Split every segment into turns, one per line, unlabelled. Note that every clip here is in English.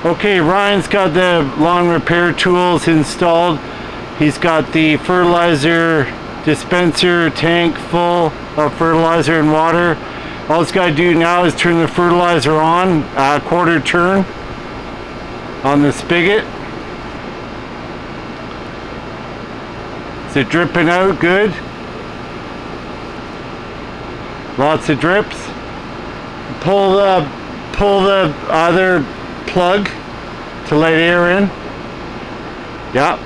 Okay, Ryan's got the lawn repair tools installed. He's got the fertilizer dispenser tank full of fertilizer and water. All he's got to do now is turn the fertilizer on, quarter turn on the spigot. Is it dripping out good? Lots of drips. Pull the other plug to let air in. Yep.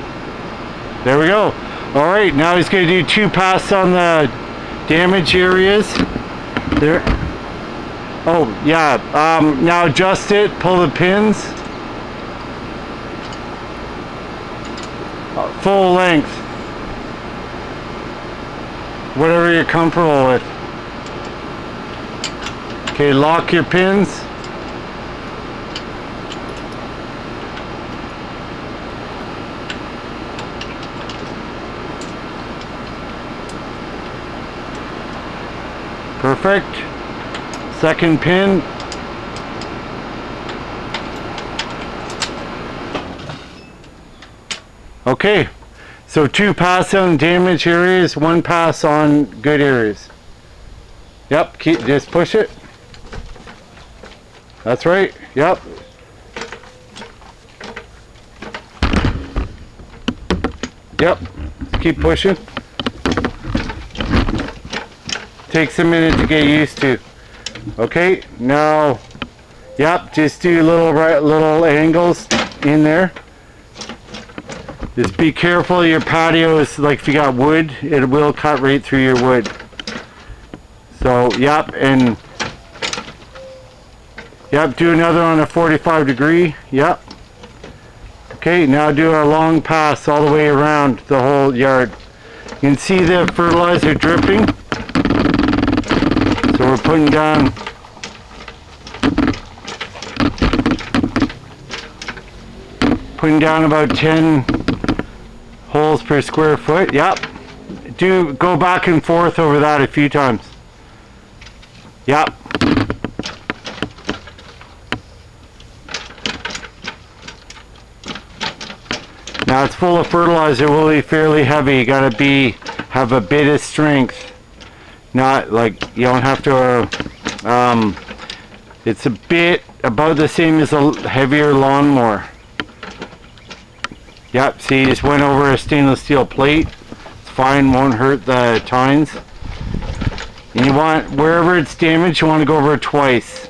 There we go. All right, now he's going to do 2 passes on the damage areas. There. Oh, yeah. Now adjust it. Pull the pins. Full length. Whatever you're comfortable with. Okay, lock your pins. Perfect. Second pin. Okay, so 2 passes on damaged areas, 1 pass on good areas. Yep, just push it. That's right, yep. Yep, keep pushing. Takes a minute to get used to. Okay, now, yep, just do little angles in there. Just be careful, your patio is like if you got wood, it will cut right through your wood. So, yep, and yep, do another on a 45 degree, yep. Okay, now do a long pass all the way around the whole yard. You can see the fertilizer dripping. So we're putting down about 10 holes per square foot. Yep. Do go back and forth over that a few times. Yep. Now it's full of fertilizer, will be fairly heavy. You gotta have a bit of strength. Not like you don't have to. It's a bit about the same as a heavier lawnmower. Yep. See, you just went over a stainless steel plate. It's fine, won't hurt the tines. And you want, wherever it's damaged, you want to go over it twice.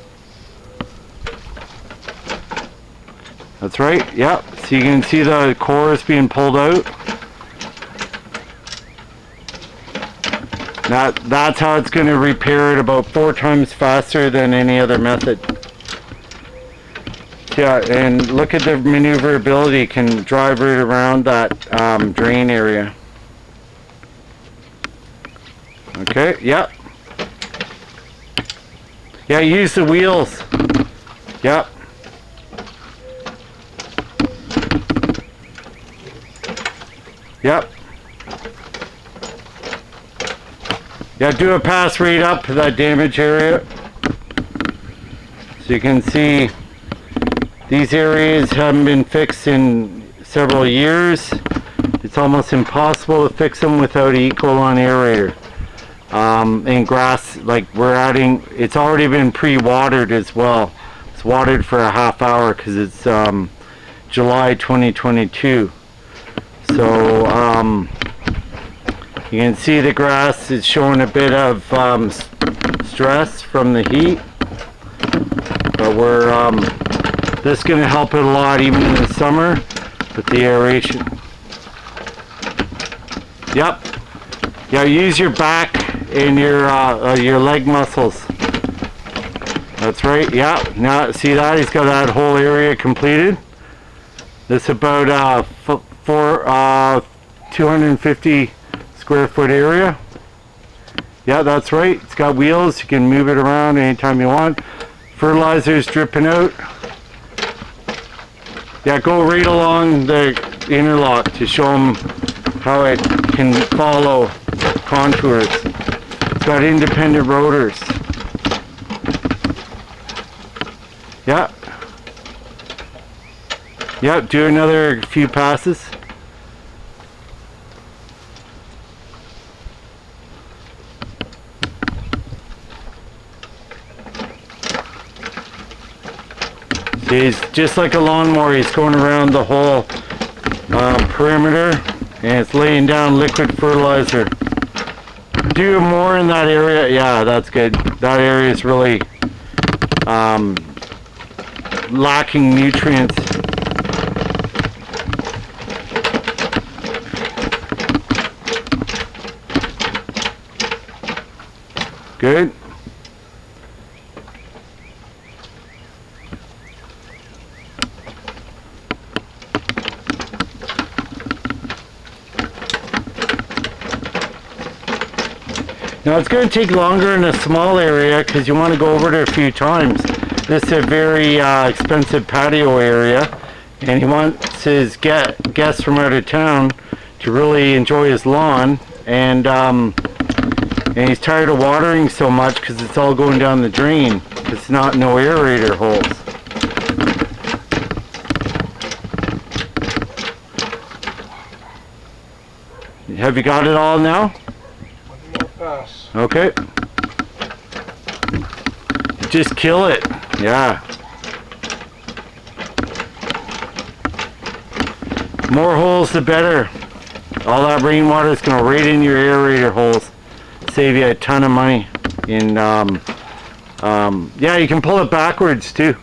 That's right. Yep. So you can see the core is being pulled out. That's how it's going to repair it about 4 times faster than any other method. Yeah, and look at the maneuverability. You can drive right around that drain area. Okay, yep. Yeah, use the wheels. Yep. Yep. Yeah, do a pass right up to that damage area. So you can see these areas haven't been fixed in several years. It's almost impossible to fix them without an Ecolon aerator. And grass, like we're adding, it's already been pre-watered as well. It's watered for a half hour because it's July 2022. So you can see the grass is showing a bit of stress from the heat, but this is going to help it a lot even in the summer with the aeration. Yep. Yeah, use your back and your leg muscles. That's right. Yeah. Now see that he's got that whole area completed. This is about 250 square foot area. Yeah, that's right. It's got wheels. You can move it around anytime you want. Fertilizer's dripping out. Yeah, go right along the interlock to show them how it can follow contours. It's got independent rotors. Yep, do another few passes. See, he's just like a lawnmower, he's going around the whole perimeter, and it's laying down liquid fertilizer. Do more in that area. Yeah, that's good. That area is really lacking nutrients. Good. Now it's going to take longer in a small area because you want to go over it a few times. This is a very expensive patio area, and he wants his guests from out of town to really enjoy his lawn, and he's tired of watering so much because it's all going down the drain. It's not no aerator holes. Have you got it all now?
Pass.
Okay. Just kill it. Yeah. More holes the better. All that rainwater is going to right in your aerator holes. Save you a ton of money. And yeah, you can pull it backwards too.